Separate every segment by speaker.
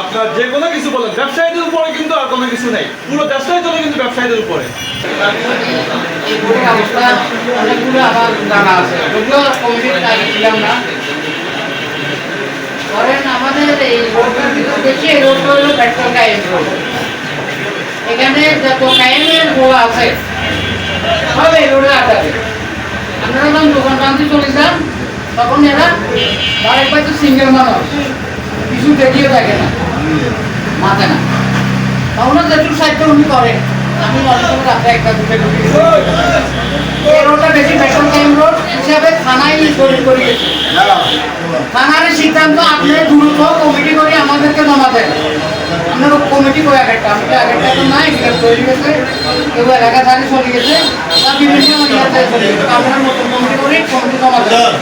Speaker 1: আপনার যে কোনো কিছু বলেন, ব্যবসায়ীদের উপরে কিন্তু আর কোনো কিছু নেই, পুরো দেশটাই চলে কিন্তু ব্যবসায়ীদের উপরে।
Speaker 2: এই বোর্ডের অবস্থা অনেকগুলো আমার জানা আছে, যদিও কমিটির আগে ছিলাম না। ধরেন আমাদের এই রোডটার ভিতর দেখছি, এই রোডটা হলো পেট্রোল কায়েম রোড। এখানে যত কায়েমের গোলা আছে সব এই রোডে আটাবে। আপনারা যখন দোকান টানতে চলে যান তখন এরা বারেক পাইতে সিঙ্গেল মানুষ কিছু দেখিয়ে থাকে না, মাথে না, তখন যেটুকু সাহিত্য উনি করে। আমি অনেক সময় রাত্রে একটা দুটো ঢুকি, এই রোডটা বেশি পেট্রোল কায়েম রোড হিসাবে থানায় তৈরি করে গেছে। থানার সিদ্ধান্ত আপনি দ্রুত কমিটি করে আমাদেরকে জমা দেন। আপনার কমিটি করে একটা, আমি আগেরটা তো নাই, এটা তৈরি গেছে, কেউ এলাকা থানে চলে গেছে বা বিভিন্ন এলাকায় চলে গেছে। আপনার নতুন কমিটি করে কমিটি জমা দেন।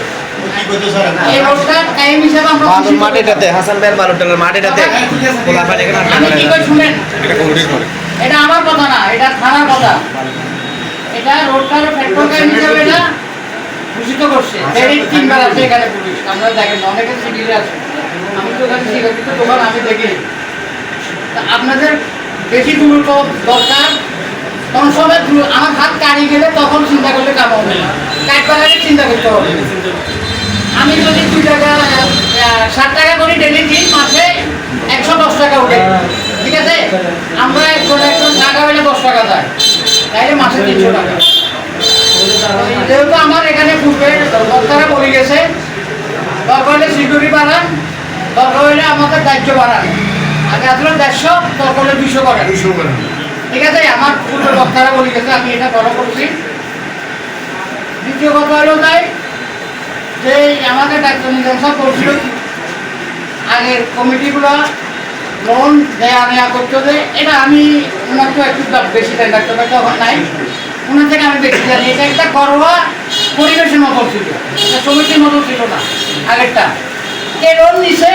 Speaker 2: এই রোডটা টাইম হিসাবে আমরা
Speaker 3: মাটিটাতে হাসান ভাইয়ের বালুরটালের মাটিটাতে গোলাপানি
Speaker 2: আমি কি কই শুনেন,
Speaker 3: এটা কমিটির করে।
Speaker 2: এটা আমার কথা না, এটা থানার কথা। এটা রোডটার পেট্রোল টাইম হিসাবে এটা ঘোষিত করছে। এই তিনবার আছে এখানে পুলিশ, আমরা দেখেন অনেকে সিভিলে আছে, আমি তো এখানে সিগারেট দোকান আমি দেখি। আপনাদের বেশি দ্রুত দরকার, তখন সবাই আমার হাত কাড়ি গেলে তখন চিন্তা করলে কাম হবে না, কাটবার আগে চিন্তা করতে হবে। আমি যদি 2 টাকা 7 টাকা করে ডেলি দিই, মাসে 110 টাকা উঠে, ঠিক আছে? আমরা একজন টাকা হইলে 10 টাকা যায়, তাইলে মাসে 300 টাকা। যেহেতু আমার এখানে পূর্বে বক্তারা বলে গেছে, দরকার হলে সিকিউরিটি বাড়ান, দরকার হলে আমাদের দায়িত্ব বাড়ান। আগে আসলে 150, দরকার হলে 200 করেন, ঠিক আছে? আমার পূর্বে বক্তারা বলে গেছে, আমি এটা ফলো করছি। দ্বিতীয় কথা হলো তাই যে আমাদের ডাক্তার নিজাম সাহেব বলছিল আগের কমিটিগুলো লোন নেওয়া করতে হবে। এটা আমি ওনার তো একটু বেশি দেন, ডাক্তার ভাই তখন নাই, ওনার থেকে আমি বেশি জানি। এটা একটা ঘরোয়া পরিবেশের মতো ছিল, এটা সমিতির মতো ছিল না আগেরটা। কে লোন নিছে,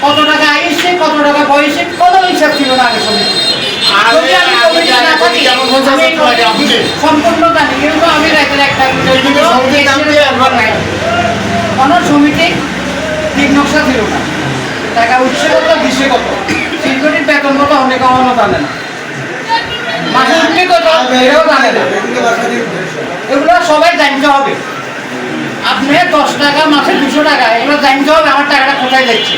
Speaker 2: কত টাকা আইসে, কত টাকা বয়সে, কোনো হিসাব ছিল না আগের সমিতি। যদি আমি কমিটি না থাকি সম্পূর্ণ জানি, কিন্তু আমি রাতের একটা কোনো সমিতি ঠিক নকশা ছিল না, টাকা উঠছে কত, দিচ্ছে কত, সিকিউরিটির বেতন কত অনেক কমানো জানে না, মাসে উঠলে কত এটাও জানে না। এগুলো সবাই জানতে হবে। আপনি 10 টাকা মাসে 200 টাকা, এগুলো জানতে হবে আমার টাকাটা কোথায় যাচ্ছে।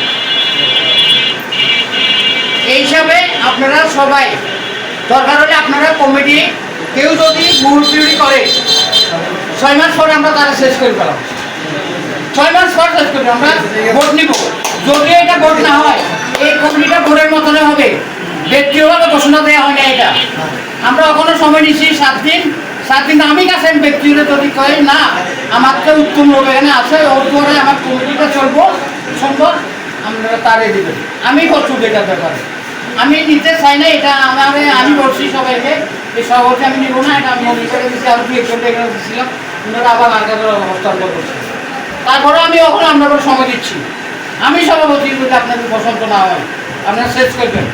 Speaker 2: এই হিসাবে আপনারা সবাই দরকার হলে আপনারা কমিটি কেউ যদি ভুল চুরি করে 6 মাস পরে আমরা তারা শেষ করে ফেলাম। 6 মাস পর শেষ করবো, আমরা ভোট নিব। যদি এটা ভোট না হয়, এই কমিটিটা ভোটের মতনে হবে, ব্যক্তিগত ঘোষণা দেওয়া হয় না। এটা আমরা ওখানে সময় নিচ্ছি 7 দিন। 7 দিন আমি কাছে ব্যক্তিগত যদি কয় না আমার তো উত্তম লোক এখানে আছে, ওর পরে আমার কমিটিটা চলবো সম্ভব, আপনারা তারে দেবেন। আমি করছি এটার ব্যাপারে, আমি নিতে চাই না। এটা আমি বলছি সবাইকে, এই সভাপতি আমি নিব না, এটা আমি মনে করে দিচ্ছি। আরো 2-1 এখানে দিচ্ছিলাম, ওনারা আবার আগামী হস্তান্তর করছে। তারপরে আমি ওখানে আপনাদের সময় দিচ্ছি। আমি সভাপতি যদি আপনাদের পছন্দ না হয় আপনারা শেষ করবেন,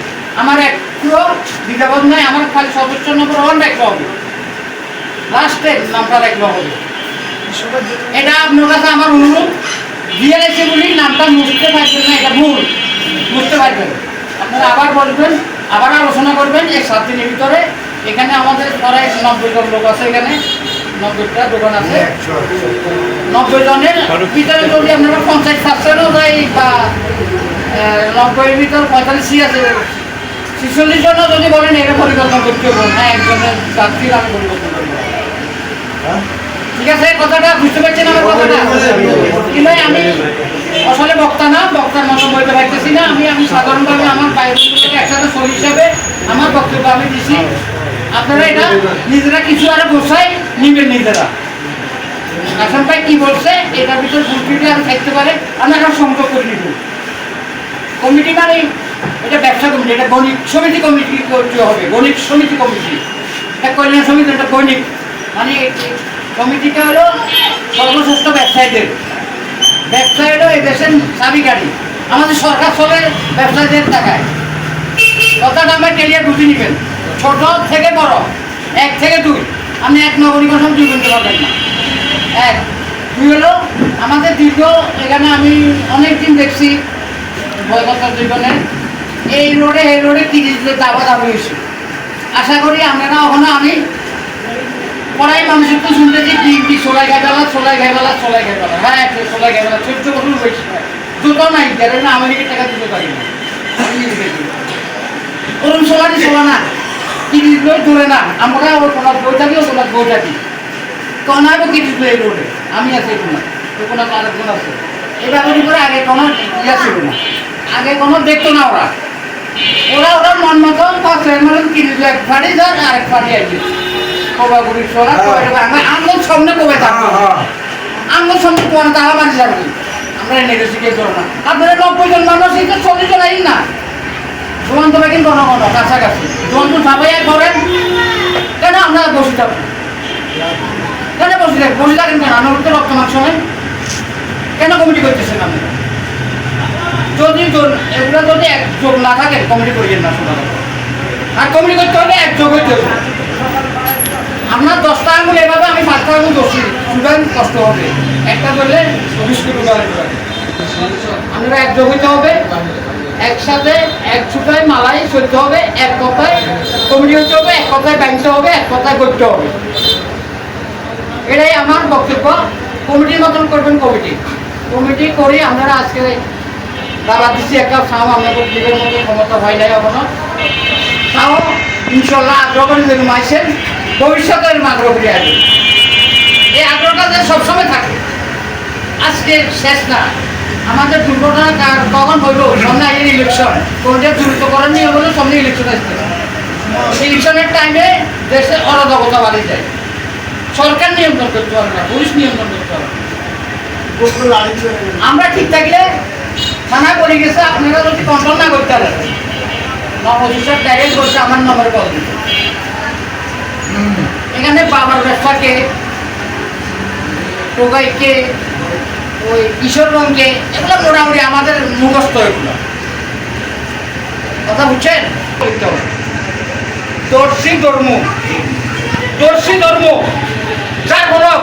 Speaker 2: আমার একটুও দ্বিধাবোধ নাই। আমার খালি সদস্য নম্বর 1 রাখতে হবে, লাস্টের নামটা রাখতে হবে। এটা আপনার কাছে আমার অনুরোধ, দিয়ে রেখে বলি নামটা মুছতে পারবেন না, এটা ভুল, বুঝতে পারবেন। আপনারা আবার বলবেন, আবার আলোচনা করবেন। এই 7 দিনের ভিতরে এখানে আমাদের প্রায় 90 জন লোক আছে, এখানে 90টা দোকান আছে। 90 জনের ভিতরে যদি আপনারা 50% যাই বা 90-এর ভিতর 45 আছে, 46 জনও যদি বলেন এটা পরিবর্তন করতে হবে না, একজনের যাত্রীর আমি পরিবর্তন করবো, ঠিক আছে? কথাটা বুঝতে পারছেন আমার কথাটা? কিন্তু আমি আসলে বক্তা না, বক্তার মতো বলতে পারতেছি না। আমি সাধারণভাবে আমার বাইরের একসাথে শরীর হিসাবে আমার বক্তব্য আমি দিচ্ছি। আপনারা এটা নিজেরা কিছু আরো গোছাই নিবেন নিজেরা। হাসান ভাই কি বলছে এটার ভিতরে ভুলটি আর থাকতে পারে, আমরা একটা সংযোগ করে নিব। কমিটি মানে এটা ব্যবসা কমিটি, এটা বণিক সমিতি কমিটি করতে হবে, বণিক সমিতি কমিটি, এটা কল্যাণ সমিতি, এটা বণিক মানে কমিটিটা হলো সর্বশ্রেষ্ঠ ব্যবসায়ীদের। ব্যবসায়ী হলো এই দেশের চাবিকাঠি, আমাদের সরকার চলে ব্যবসায়ীদের টাকায়। কথাটা আমরা ক্লিয়ার বুঝে নেবেন, ছোট থেকে বড়, 1 থেকে 2, আপনি 1 নাগরিকের সঙ্গে 2 বলতে পারবেন না। 1, 2 হলো আমাদের দীর্ঘ, এখানে আমি অনেক দিন দেখছি বয়কতার জীবনে এই রোডে তিরিশ দাবা দাবি হয়েছে। আশা করি আপনারা ওখানে আমি পড়াই মানুষ একটু শুনতেছি কি সোলাই খাইবেলা হ্যাঁ সোলাই খাইবেলা 14 বছর বয়স জুতো নাই যারা না আমেরিকার টাকা দিতে পারি না ওরম সোলা না তিরিশ লোক ধরে না আমরা ওর কোনো বই থাকি ও তোমার বই থাকি কনাবো তিরিশ লোক এই রোডে আমি আছি কোনো আরেকজন আছে এটা করি করে আগে কোনো ইয়া ছিল না আগে কোনো দেখতো না ওরা মন মতো তিরিশ লাখ ফাড়ি যান আরেক ফাড়ি আসবে কবাগুড়ি সোলা আঙ্গুল সামনে কবে থাকবো আঙ্গুল সামনে কোন তাহা মানি যাবে আমরা নেগোসিয়েট করো না আপনারা 90 জন মানুষ এই তো 40 জন আইন না সমান তো কিন্তু ঘন কাছাকাছি যখন তো সবাই এক করেন কেন আমরা বসে থাকবো কেন বসে থাকেন কেন আমার তো রক্ত মাংস নেই কেন কমিটি করতেছেন আপনি যদি এগুলো যদি এক যোগ না থাকে কমিটি করিয়েন না শোনা আর কমিটি করতে হলে এক যোগ হইতে হবে আপনার 10টা আঙুল এভাবে আমি 5টা আঙুল ধরছি সুতরাং কষ্ট হবে একটা ধরলে 20 কিলো আপনারা এক যোগ হইতে হবে একসাথে এক ছুটায় মালাই চলতে হবে এক কথায় কমিটি হইতে হবে এক কথায় বাঁধতে হবে এক কথায় করতে হবে এটাই আমার বক্তব্য কমিটির মতন করবেন কমিটি করি আপনারা আজকে দাবা দিচ্ছি একটা সাও আপনাদের দিকের মতো ক্ষমতা হয় নাই এখনো তাও ইনশাল্লাহ আগ্রহ করে যদি মাইছেন ভবিষ্যতের আগ্রহ করে আসবে এই আগ্রহটা যে সবসময় থাকে আজকে শেষ না আমাদের দুর্ঘটনা কখন হইল সামনে আগে ইলেকশন কোনটা দ্রুত করার নিয়ম হলো সামনে ইলেকশন আসতে ইলেকশনের টাইমে দেশে অরাজকতা বাড়ি যায় সরকার নিয়ন্ত্রণ করতে পারে না পুলিশ নিয়ন্ত্রণ করতে পারে আমরা ঠিক থাকলে থানা করে গেছে আপনারা যদি কন্ট্রোল না করতে পারেন অফিসার ডাইরেক্ট বলছে আমার নম্বরে কল দিতে এখানে বাবার ব্যবসাকে টোকাইকে ওই কিশোর রঙকে এগুলো মোটামুটি আমাদের মুখস্থ এগুলো কথা বুঝছেন দর্শী ধর্ম যার বলক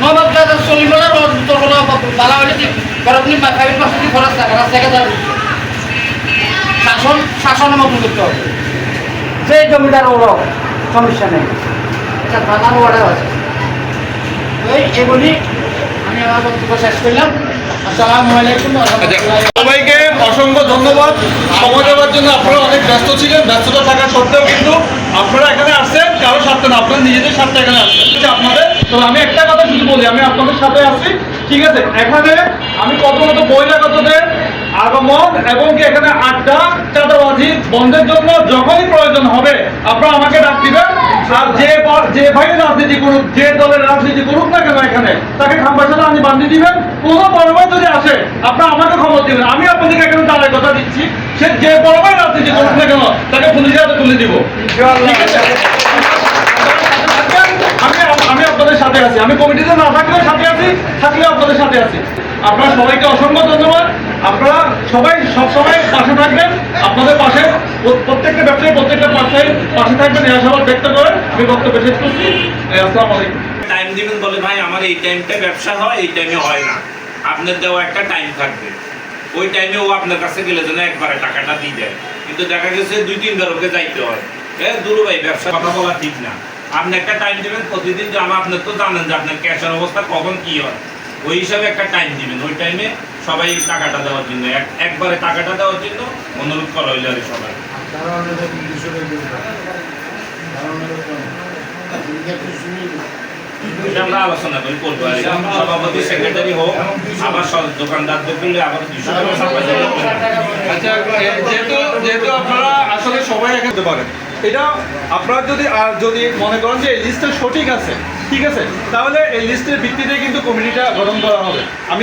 Speaker 2: নবাব চলিবলার উত্তর কোনো বালা হলে গরমনি খাবির পাশে কি খরচ থাকে রাস্তাকে তার শাসনের মতো করতে হবে যে জমিদার ওর সমস্যা নেই এটা থানার ওয়ার্ডার আছে এগুলি আমি আমার বক্তব্য শেষ করলাম আসসালামু আলাইকুম
Speaker 1: সবাইকে অসংখ্য ধন্যবাদ সময় দেওয়ার জন্য। আপনারা অনেক ব্যস্ত ছিলেন, ব্যস্ততা থাকা সত্ত্বেও কিন্তু আপনারা এখানে আসছেন কারো স্বার্থে না, আপনারা নিজেদের স্বার্থে এখানে আসছেন আপনাদের। তো আমি একটা কথা শুধু বলি, আমি আপনাদের সাথে আছি, ঠিক আছে? এখানে আমি কত বহিরাগতদের আগমন এবং কি এখানে আড্ডা চাঁদাবাজি বন্ধের জন্য যখনই প্রয়োজন হবে আপনারা আমাকে ডাক দিবেন। আর যে ভাই রাজনীতি করুক, যে দলের রাজনীতি করুক না কেন এখানে তাকে খাম্বার সাথে আমি বান্ধি দিবেন। কোনো বড়ভাই যদি আসে আপনারা আমাকে খবর দিবেন, আমি আপনাদেরকে এখানে তাদের কথা দিচ্ছি, সে যে বড়ভাই রাজনীতি করুক না কেন তাকে পুলিশের হাতে তুলে দিব, ঠিক আছে? আমি আপনাদের সাথে আছি, আমি কমিটিতে না থাকলেও সাথে আছি, থাকলেও আপনাদের সাথে আছি। আপনারা সবাইকে অসংখ্য ধন্যবাদ। আপনারা সবাই সবসময় পাশে থাকবেন, আপনাদের পাশে প্রত্যেকটা ব্যবসায়ী প্রত্যেকটা পাশে থাকবেন এই আশাবাদ ব্যক্ত করে আমি বক্তব্য শেষ করছি। আসসালামু আলাইকুম।
Speaker 4: টাইম দিবেন বলে ভাই আমার এই টাইমটা ব্যবসা হয়, এই টাইমে হয় না, আপনার দেওয়া একটা টাইম থাকবে, ওই টাইমে ও আপনার কাছে গেলে যেন একবারে টাকাটা দিয়ে দেয়। কিন্তু দেখা গেছে 2-3 বার ওকে যাইতে হয়। দূর ভাই ব্যবসা কথা বলা ঠিক না। আপনি একটা টাইম দিবেন প্রতিদিন, যে আপনার তো জানেন যে আপনার ক্যাশের অবস্থা কখন কি হয়, ওই হিসাবে একটা টাইম দিবেন। ওই টাইমে সবাই টাকাটা দেওয়ার জন্য একবারে টাকাটা দেওয়ার জন্য অনুরোধ করা হইলে আর সবাই আমরা আলোচনা করি করবো। সভাপতি সেক্রেটারি হোক, আবার দোকানদার করলে আবার 200 টাকা।
Speaker 1: আচ্ছা, যেহেতু আপনারা আসলে সবাই এখানে পারেন, এটা আপনারা যদি মনে করেন যে এই লিস্টটা সঠিক আছে, ঠিক আছে, তাহলে এই লিস্টের ভিত্তিতে কিন্তু কমিটিটা গঠন করা হবে। আমি